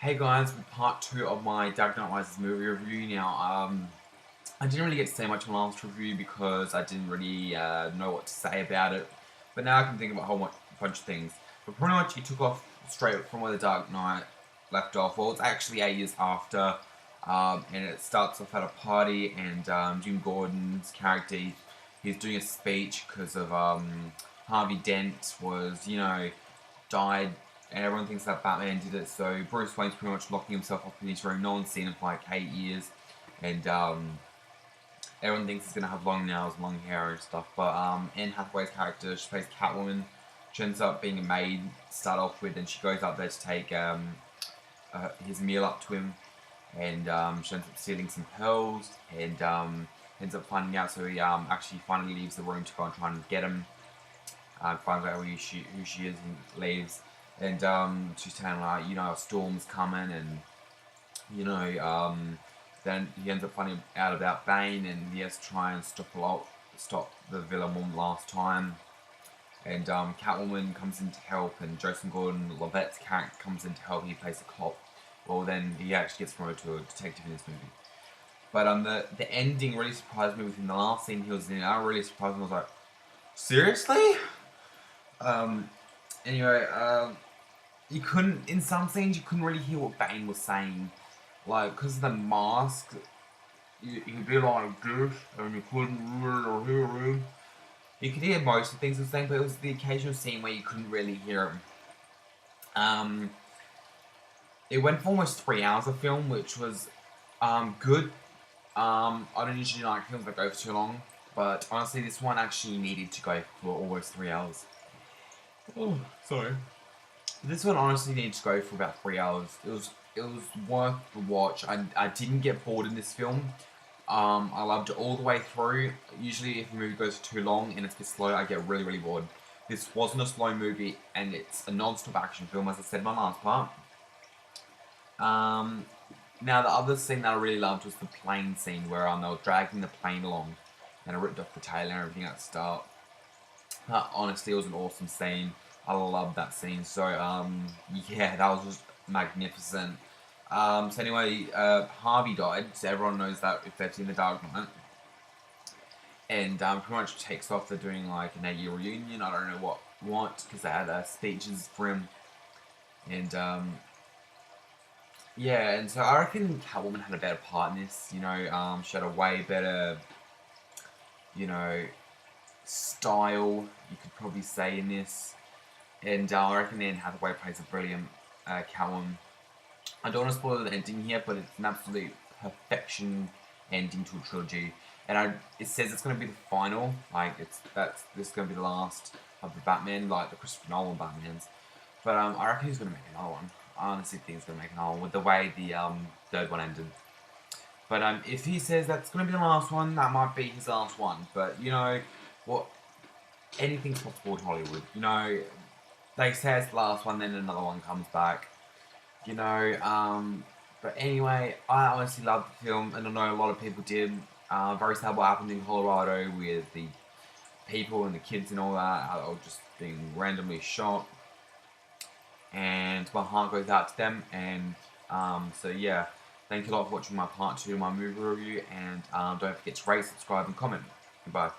Hey guys, part 2 of my Dark Knight Rises movie review. I didn't really get to say much in the last review because I didn't really know what to say about it. But now I can think of a bunch of things. But pretty much it took off straight from where the Dark Knight left off. Well, it's actually 8 years after. And it starts off at a party and Jim Gordon's character, he's doing a speech because of Harvey Dent was, died, and everyone thinks that Batman did it. So Bruce Wayne's pretty much locking himself up in his room. No one's seen him for like 8 years, and everyone thinks he's gonna have long nails, long hair, and stuff. But Anne Hathaway's character, she plays Catwoman. She ends up being a maid to start off with, and she goes up there to take his meal up to him, and she ends up stealing some pearls, and ends up finding out. So he actually finally leaves the room to go and try and get him. Finds out who she is and leaves. And she's telling like, a storm's coming, and then he ends up finding out about Bane, and he has to try and stop the villain one last time. And Catwoman comes in to help, and Joseph Gordon-Levitt's character comes in to help. He plays a cop. Well, then he actually gets promoted to a detective in this movie. But the ending really surprised me. Within the last scene he was in, I really surprised me. I was like, seriously? Anyway, you couldn't, in some scenes, you couldn't really hear what Bane was saying. Like, because of the mask, he'd be like this, and you couldn't really hear him. You could hear most of the things he was saying, but it was the occasional scene where you couldn't really hear him. It went for almost 3 hours of film, which was, good. I don't usually like films that go for too long, but honestly, this one actually needed to go for almost 3 hours. Oh, sorry. This one honestly needed to go for about 3 hours. It was worth the watch. I didn't get bored in this film. I loved it all the way through. Usually if a movie goes too long and it's a bit slow, I get really, really bored. This wasn't a slow movie, and it's a non-stop action film, as I said in my last part. Now the other scene that I really loved was the plane scene, where they were dragging the plane along, and I ripped off the tail and everything at the start. Honestly, it was an awesome scene. I love that scene. So, yeah, that was just magnificent. So anyway, Harvey died, so everyone knows that if they've seen The Dark Knight. And pretty much takes off. They're doing like an 8-year reunion. I don't know what, because they had speeches for him. And yeah, and so I reckon Catwoman had a better part in this. She had a way better, style, you could probably say, in this. And I reckon Anne Hathaway plays a brilliant Catwoman. I don't want to spoil the ending here, but it's an absolute perfection ending to a trilogy. And it says it's going to be the final, like this is going to be the last of the Batman, like the Christopher Nolan Batmans. But I reckon he's going to make another one. I honestly think he's going to make another one with the way the third one ended. But if he says that's going to be the last one, that might be his last one. But what? Anything's possible in Hollywood. They say it's the last one, then another one comes back. But anyway, I honestly loved the film, and I know a lot of people did. Very sad what happened in Colorado with the people and the kids and all that, how they were just being randomly shot. And my heart goes out to them. And so yeah, thank you a lot for watching my part 2 of my movie review, and don't forget to rate, subscribe, and comment. Goodbye.